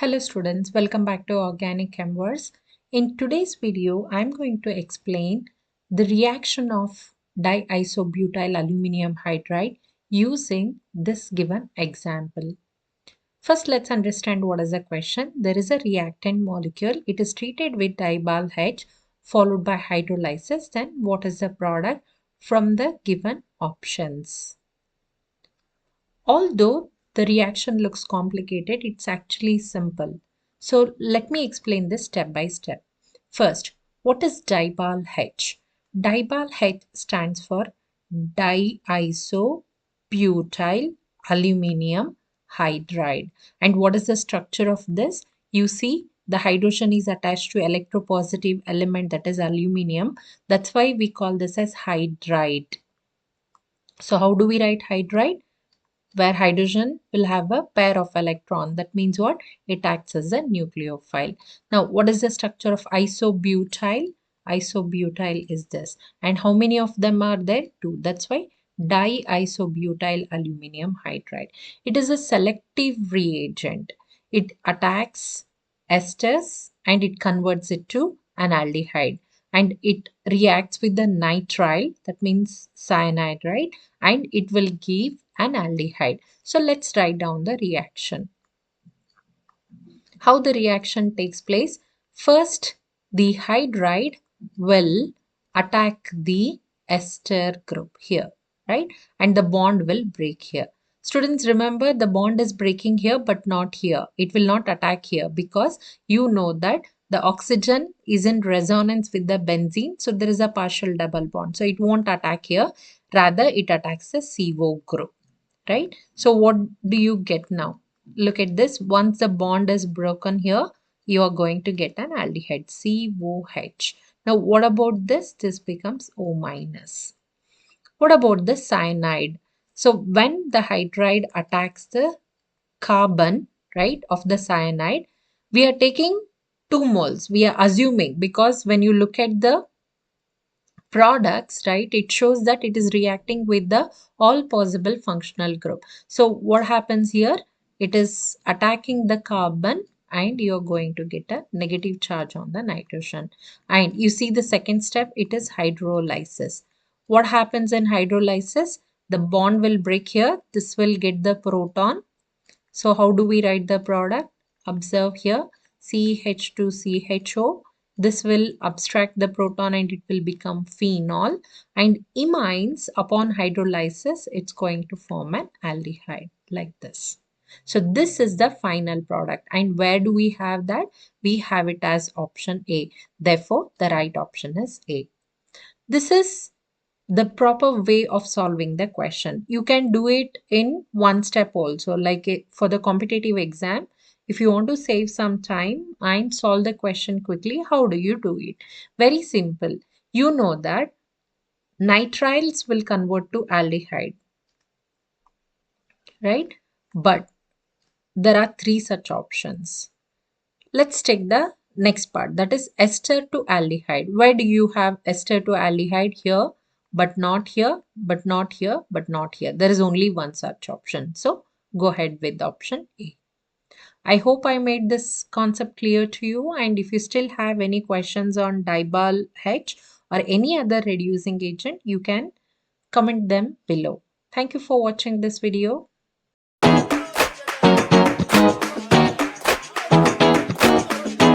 Hello students, welcome back to OrganiChemVerse. In today's video, I'm going to explain the reaction of diisobutyl aluminium hydride using this given example. First, let's understand what is the question. There is a reactant molecule. It is treated with DIBAL-H followed by hydrolysis. Then what is the product from the given options? Although the reaction looks complicated, it's actually simple. So let me explain this step by step. First, what is DIBAL-H? DIBAL-H stands for diisobutyl aluminium hydride. And what is the structure of this? You see, the hydrogen is attached to electropositive element, that is aluminium. That's why we call this as hydride. So how do we write hydride? Where hydrogen will have a pair of electron. That means what? It acts as a nucleophile. Now, what is the structure of isobutyl? Isobutyl is this. And how many of them are there? Two. That's why diisobutyl aluminium hydride. It is a selective reagent. It attacks esters and it converts it to an aldehyde. And it reacts with the nitrile, that means cyanide, right? And it will give an aldehyde. So let's write down the reaction. How the reaction takes place? First, the hydride will attack the ester group here, right? And the bond will break here. Students, remember the bond is breaking here but not here. It will not attack here because you know that the oxygen is in resonance with the benzene. So there is a partial double bond. So it won't attack here. Rather, it attacks the CO group, right? So what do you get now? Look at this. Once the bond is broken here, you are going to get an aldehyde, COH. Now, what about this? This becomes O minus. What about the cyanide? So when the hydride attacks the carbon, right, of the cyanide, we are taking 2 moles. We are assuming, because when you look at the products, right, it shows that it is reacting with the all possible functional group. So what happens here? It is attacking the carbon and you're going to get a negative charge on the nitrogen. And you see the second step, it is hydrolysis. What happens in hydrolysis? The bond will break here. This will get the proton. So how do we write the product? Observe here, CH2CHO. This will abstract the proton and it will become phenol. And imines, upon hydrolysis, it's going to form an aldehyde like this. So this is the final product. And where do we have that? We have it as option A. Therefore, the right option is A. This is the proper way of solving the question. You can do it in one step also, like for the competitive exam. If you want to save some time and solve the question quickly, how do you do it? Very simple. You know that nitriles will convert to aldehyde, right? But there are 3 such options. Let's take the next part, that is ester to aldehyde. Where do you have ester to aldehyde? Here, but not here, but not here, but not here. There is only one such option. So go ahead with option A. I hope I made this concept clear to you. And if you still have any questions on DIBAL-H or any other reducing agent, you can comment them below. Thank you for watching this video.